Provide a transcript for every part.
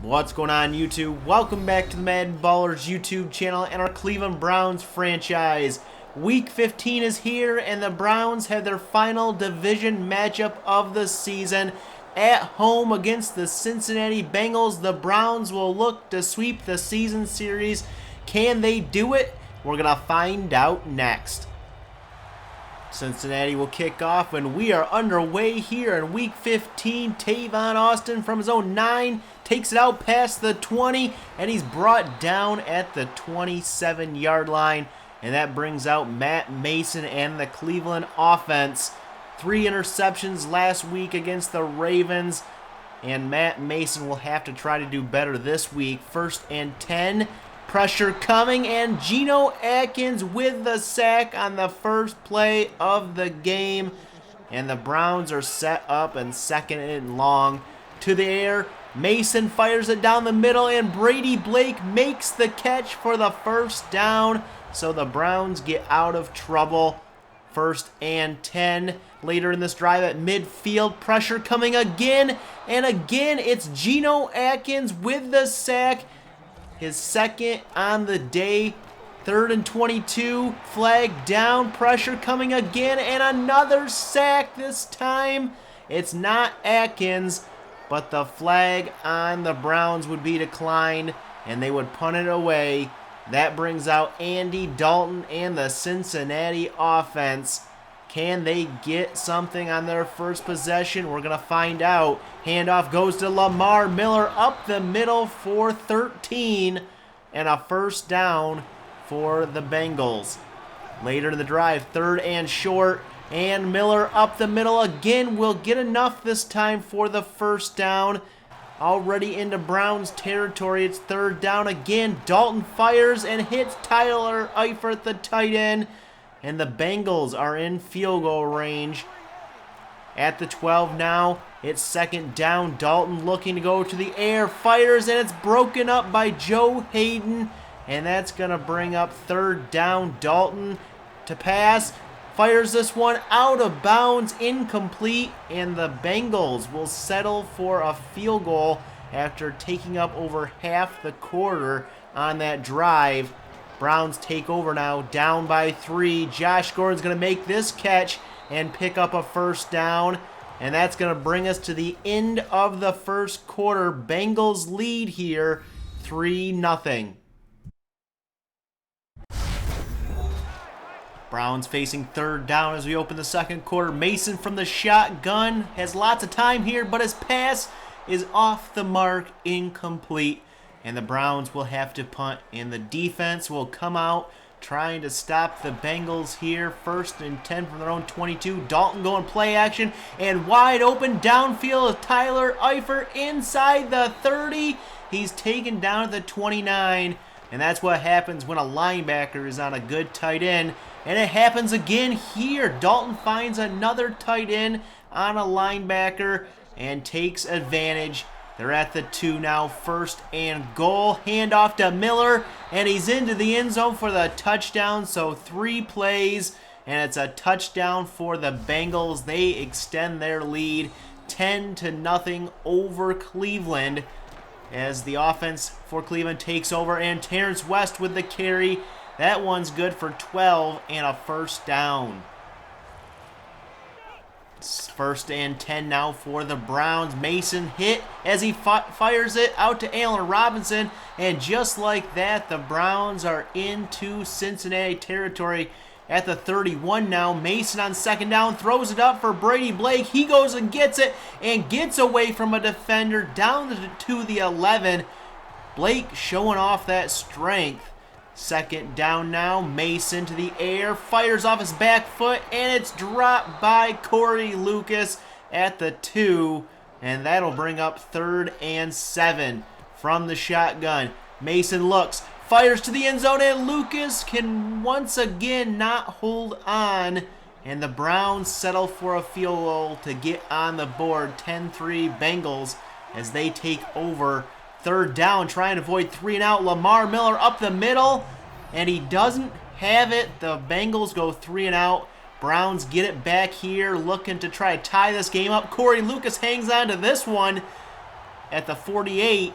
What's going on, YouTube? Welcome back to the MaddenBallerz YouTube channel and our Cleveland Browns franchise. Week 15 is here and the Browns have their final division matchup of the season. At home against the Cincinnati Bengals, the Browns will look to sweep the season series. Can they do it? We're going to find out next. Cincinnati will kick off and we are underway here in Week 15. Tavon Austin from his own 9 takes it out past the 20 and he's brought down at the 27-yard line. And that brings out Matt Mason and the Cleveland offense. 3 interceptions last week against the Ravens. And Matt Mason will have to try to do better this week. 1st and 10. Pressure coming, and Geno Atkins with the sack on the first play of the game. And the Browns are set up and 2nd and long. To the air, Mason fires it down the middle, and Brady Blake makes the catch for the first down. So the Browns get out of trouble. 1st and 10. Later in this drive at midfield, pressure coming again. And again, it's Geno Atkins with the sack. His 2nd on the day. 3rd and 22. Flag down. Pressure coming again. And another sack this time. It's not Atkins, but the flag on the Browns would be declined, and they would punt it away. That brings out Andy Dalton and the Cincinnati offense. Can they get something on their first possession? We're going to find out. Handoff goes to Lamar Miller up the middle for 13 and a first down for the Bengals. Later in the drive, 3rd and short, and Miller up the middle again will get enough this time for the first down. Already into Browns territory, it's 3rd down again. Dalton fires and hits Tyler Eifert, the tight end. And the Bengals are in field goal range. At the 12 now, it's 2nd down. Dalton looking to go to the air, fires, and it's broken up by Joe Hayden. And that's going to bring up 3rd down. Dalton to pass, fires this one out of bounds, incomplete. And the Bengals will settle for a field goal after taking up over half the quarter on that drive. Browns take over now, down by 3. Josh Gordon's going to make this catch and pick up a first down. And that's going to bring us to the end of the first quarter. Bengals lead here 3-0. Browns facing 3rd down as we open the second quarter. Mason from the shotgun has lots of time here, but his pass is off the mark, incomplete. And the Browns will have to punt, and the defense will come out trying to stop the Bengals here. 1st and 10 from their own 22. Dalton going play action, and wide open downfield of Tyler Eifert inside the 30. He's taken down at the 29, and that's what happens when a linebacker is on a good tight end. And it happens again here. Dalton finds another tight end on a linebacker and takes advantage. They're at the 2 now, 1st and goal. Handoff to Miller, and he's into the end zone for the touchdown. So 3 plays, and it's a touchdown for the Bengals. They extend their lead 10-0 over Cleveland as the offense for Cleveland takes over. And Terrence West with the carry. That one's good for 12 and a first down. 1st and 10 now for the Browns. Mason hit as he fires it out to Allen Robinson. And just like that, the Browns are into Cincinnati territory at the 31 now. Mason on 2nd down throws it up for Brady Blake. He goes and gets it and gets away from a defender down to the 11. Blake showing off that strength. 2nd down now, Mason to the air, fires off his back foot, and it's dropped by Corey Lucas at the 2, and that'll bring up 3rd and 7 from the shotgun. Mason looks, fires to the end zone, and Lucas can once again not hold on, and the Browns settle for a field goal to get on the board. 10-3 Bengals as they take over. 3rd down, trying to avoid 3 and out. Lamar Miller up the middle, and he doesn't have it. The Bengals go 3 and out. Browns get it back here, looking to try to tie this game up. Corey Lucas hangs on to this one at the 48.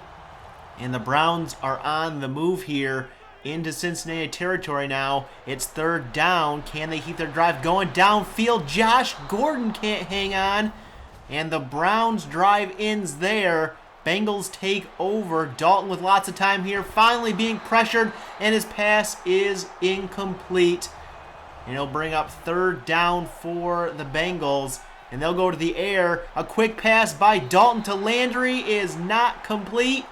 And the Browns are on the move here into Cincinnati territory now. It's third down. Can they keep their drive going downfield? Josh Gordon can't hang on. And the Browns drive ends there. Bengals take over. Dalton with lots of time here, finally being pressured, and his pass is incomplete. And he'll bring up third down for the Bengals. And they'll go to the air. A quick pass by Dalton to Landry is not complete.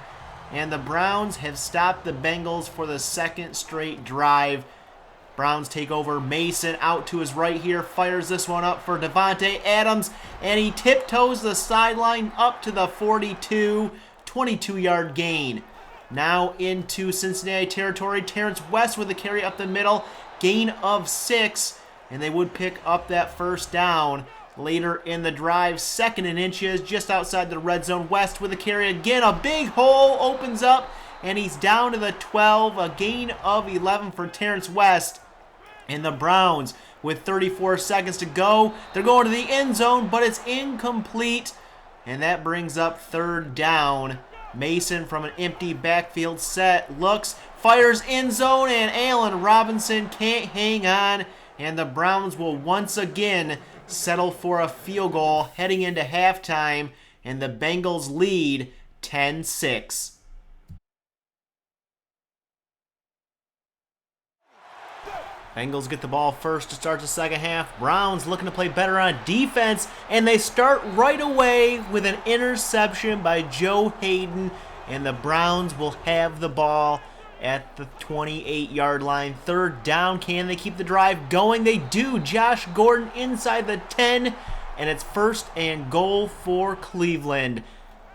And the Browns have stopped the Bengals for the second straight drive. Browns take over. Mason out to his right here. Fires this one up for Davante Adams. And he tiptoes the sideline up to the 42. 22-yard gain. Now into Cincinnati territory. Terrence West with a carry up the middle. Gain of 6. And they would pick up that first down. Later in the drive, 2nd and inches, just outside the red zone. West with a carry again. A big hole opens up, and he's down to the 12. A gain of 11 for Terrence West. And the Browns, with 34 seconds to go, they're going to the end zone, but it's incomplete. And that brings up third down. Mason from an empty backfield set looks, fires end zone, and Allen Robinson can't hang on. And the Browns will once again settle for a field goal heading into halftime, and the Bengals lead 10-6. Bengals get the ball first to start the second half. Browns looking to play better on defense, and they start right away with an interception by Joe Hayden, and the Browns will have the ball at the 28-yard line. Third down. Can they keep the drive going? They do. Josh Gordon inside the 10, and it's first and goal for Cleveland.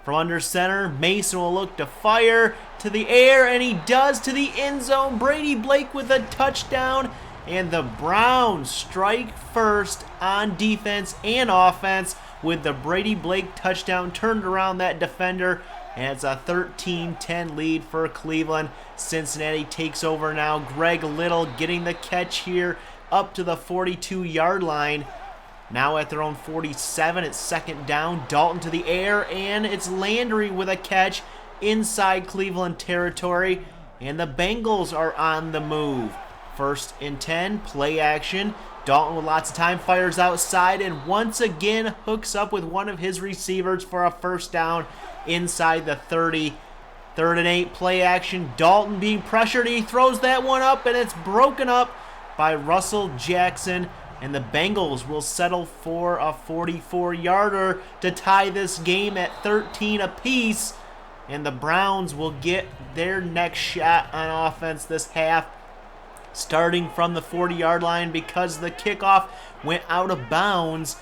From under center, Mason will look to fire to the air, and he does, to the end zone. Brady Blake with a touchdown, and the Browns strike first on defense and offense with the Brady Blake touchdown. Turned around that defender, and it's a 13-10 lead for Cleveland. Cincinnati takes over now. Greg Little getting the catch here up to the 42-yard line. Now at their own 47, it's second down. Dalton to the air, and it's Landry with a catch inside Cleveland territory. And the Bengals are on the move. First and 10, play action. Dalton with lots of time fires outside and once again hooks up with one of his receivers for a first down inside the 30. Third and 8, play action. Dalton being pressured. He throws that one up, and it's broken up by Russell Jackson. And the Bengals will settle for a 44-yarder to tie this game at 13 apiece. And the Browns will get their next shot on offense this half, starting from the 40-yard line because the kickoff went out of bounds.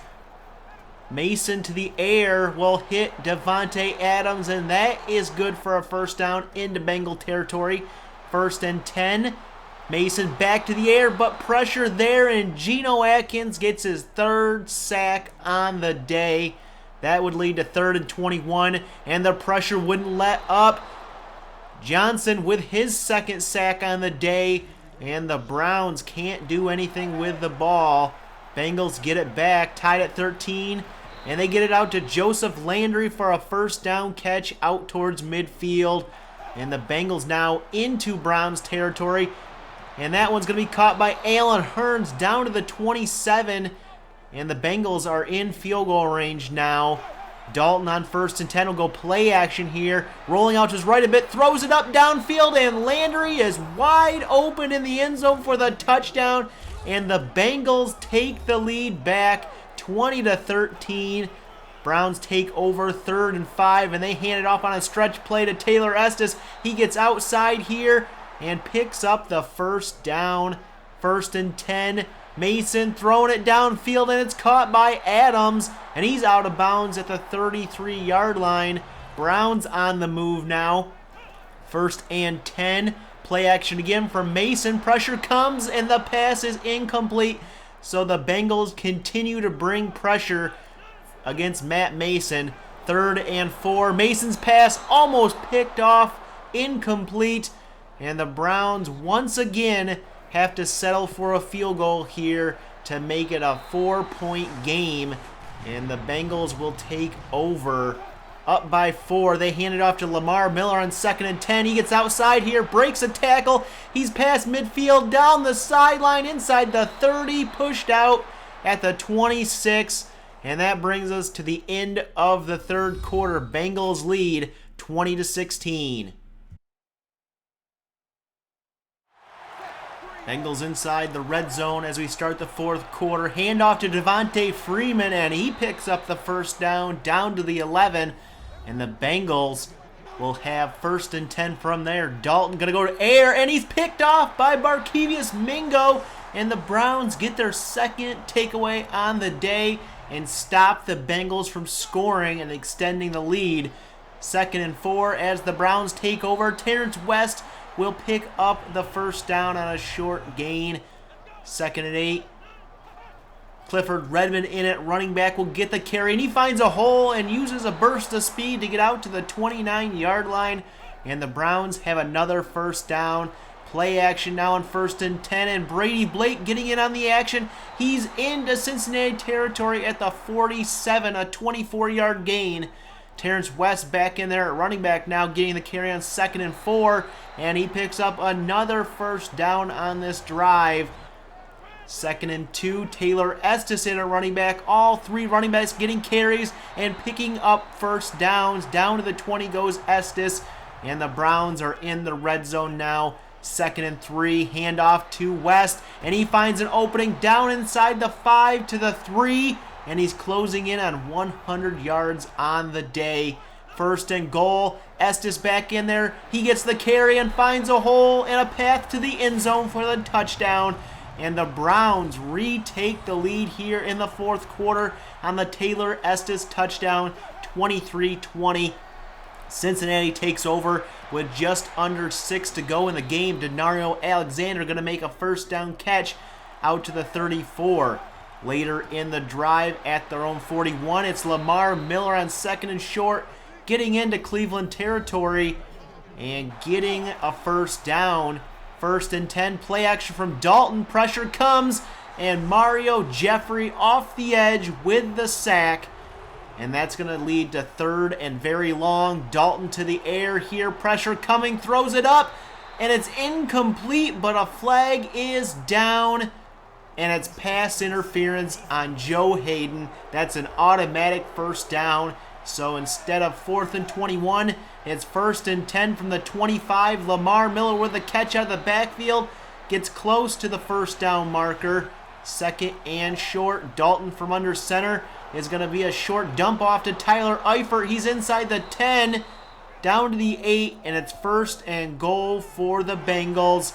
Mason to the air will hit Davante Adams, and that is good for a first down into Bengal territory. First and 10. Mason back to the air, but pressure there, and Geno Atkins gets his third sack on the day. That would lead to third and 21, and the pressure wouldn't let up. Johnson with his second sack on the day, and the Browns can't do anything with the ball. Bengals get it back, tied at 13, and they get it out to Joseph Landry for a first down catch out towards midfield. And the Bengals now into Browns territory. And that one's going to be caught by Allen Hurns down to the 27. And the Bengals are in field goal range now. Dalton on first and 10 will go play action here. Rolling out to his right a bit, throws it up downfield, and Landry is wide open in the end zone for the touchdown. And the Bengals take the lead back 20-13. Browns take over third and 5, and they hand it off on a stretch play to Taylor Estes. He gets outside here and picks up the first down. First and 10. Mason throwing it downfield, and it's caught by Adams, and he's out of bounds at the 33-yard line. Browns on the move now. First and 10. Play action again from Mason. Pressure comes, and the pass is incomplete. So the Bengals continue to bring pressure against Matt Mason. Third and 4. Mason's pass almost picked off. Incomplete. And the Browns once again have to settle for a field goal here to make it a 4-point game. And the Bengals will take over up by 4. They hand it off to Lamar Miller on 2nd and 10. He gets outside here, breaks a tackle. He's past midfield, down the sideline, inside the 30, pushed out at the 26. And that brings us to the end of the third quarter. Bengals lead 20-16. Bengals inside the red zone as we start the fourth quarter. Handoff to Devontae Freeman, and he picks up the first down to the 11. And the Bengals will have 1st and 10 from there. Dalton going to go to air, and he's picked off by Barkevious Mingo. And the Browns get their second takeaway on the day and stop the Bengals from scoring and extending the lead. 2nd and 4 as the Browns take over. Terrence West will pick up the first down on a short gain. 2nd and 8. Clifford Redmond in it. Running back will get the carry, and he finds a hole and uses a burst of speed to get out to the 29-yard line. And the Browns have another first down. Play action now on 1st and 10, and Brady Blake getting in on the action. He's into Cincinnati territory at the 47, a 24-yard gain. Terrence West back in there at running back now, getting the carry on 2nd and 4, and he picks up another first down on this drive. 2nd and 2, Taylor Estes in at running back. All 3 running backs getting carries and picking up first downs. Down to the 20 goes Estes, and the Browns are in the red zone now. 2nd and 3, handoff to West, and he finds an opening down inside the 5 to the 3, and he's closing in on 100 yards on the day. 1st and goal, Estes back in there. He gets the carry and finds a hole and a path to the end zone for the touchdown. And the Browns retake the lead here in the fourth quarter on the Taylor Estes touchdown, 23-20. Cincinnati takes over with just under 6 to go in the game. Denario Alexander going to make a first down catch out to the 34. Later in the drive at their own 41, it's Lamar Miller on 2nd and short, getting into Cleveland territory and getting a first down. 1st and 10, play action from Dalton. Pressure comes, and Mario Jeffrey off the edge with the sack. And that's going to lead to 3rd and very long. Dalton to the air here. Pressure coming, throws it up, and it's incomplete, but a flag is down. And it's pass interference on Joe Hayden. That's an automatic first down. So instead of 4th and 21, it's 1st and 10 from the 25. Lamar Miller with a catch out of the backfield. Gets close to the first down marker. 2nd and short. Dalton from under center is going to be a short dump off to Tyler Eifert. He's inside the 10, down to the 8, and it's 1st and goal for the Bengals.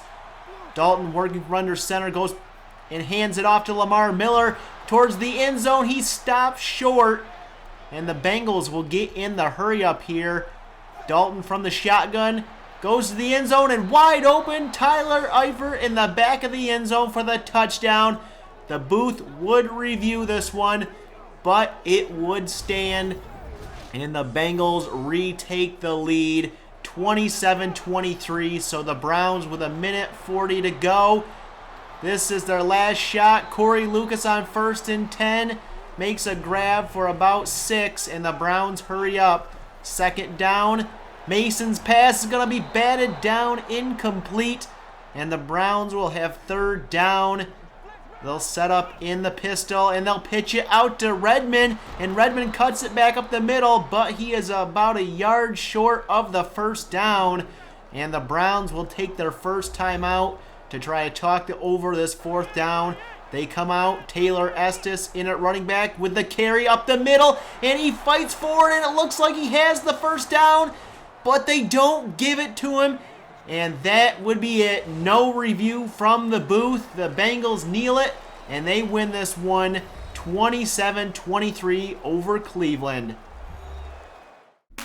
Dalton working from under center, goes and hands it off to Lamar Miller towards the end zone. He stops short, and the Bengals will get in the hurry up here. Dalton from the shotgun goes to the end zone, and wide open, Tyler Eifert in the back of the end zone for the touchdown. The booth would review this one, but it would stand, and the Bengals retake the lead 27-23. So the Browns with 1:40 to go. This is their last shot. Corey Lucas on 1st and 10 makes a grab for about 6, and the Browns hurry up. 2nd down. Mason's pass is going to be batted down, incomplete, and the Browns will have 3rd down. They'll set up in the pistol, and they'll pitch it out to Redmond, and Redmond cuts it back up the middle, but he is about a yard short of the first down, and the Browns will take their first time out to try to talk over this 4th down. They come out, Taylor Estes in at running back with the carry up the middle, and he fights forward, and it looks like he has the first down, but they don't give it to him, and that would be it. No review from the booth. The Bengals kneel it, and they win this one 27-23 over Cleveland.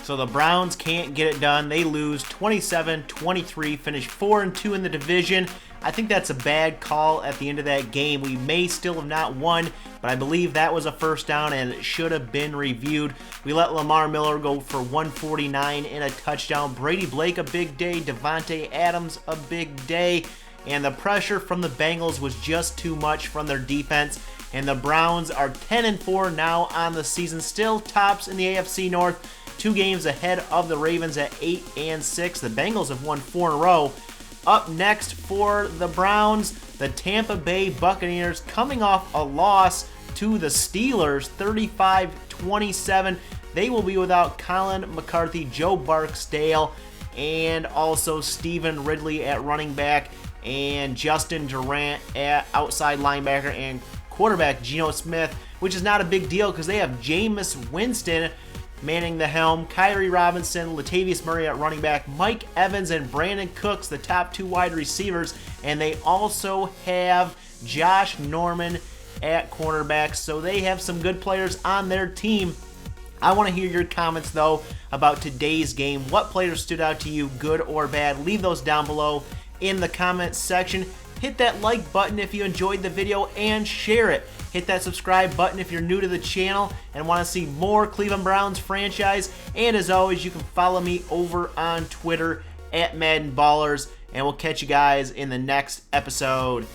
So the Browns can't get it done. They lose 27-23, finish 4-2 in the division. I think that's a bad call at the end of that game. We may still have not won, but I believe that was a first down and it should have been reviewed. We let Lamar Miller go for 149 and a touchdown. Brady Blake, a big day. Devontae Adams, a big day. And the pressure from the Bengals was just too much from their defense. And the Browns are 10-4 now on the season, still tops in the AFC North. 2 games ahead of the Ravens at 8-6. The Bengals have won 4 in a row. Up next for the Browns, the Tampa Bay Buccaneers coming off a loss to the Steelers, 35-27. They will be without Colin McCarthy, Joe Barksdale, and also Stephen Ridley at running back, and Justin Durant at outside linebacker, and quarterback Geno Smith, which is not a big deal because they have Jameis Winston manning the helm, Kyrie Robinson, Latavius Murray at running back, Mike Evans and Brandon Cooks, the top 2 wide receivers, and they also have Josh Norman at cornerback, so they have some good players on their team. I want to hear your comments, though, about today's game. What players stood out to you, good or bad? Leave those down below in the comments section. Hit that like button if you enjoyed the video and share it. Hit that subscribe button if you're new to the channel and want to see more Cleveland Browns franchise. And as always, you can follow me over on Twitter at MaddenBallerz. And we'll catch you guys in the next episode.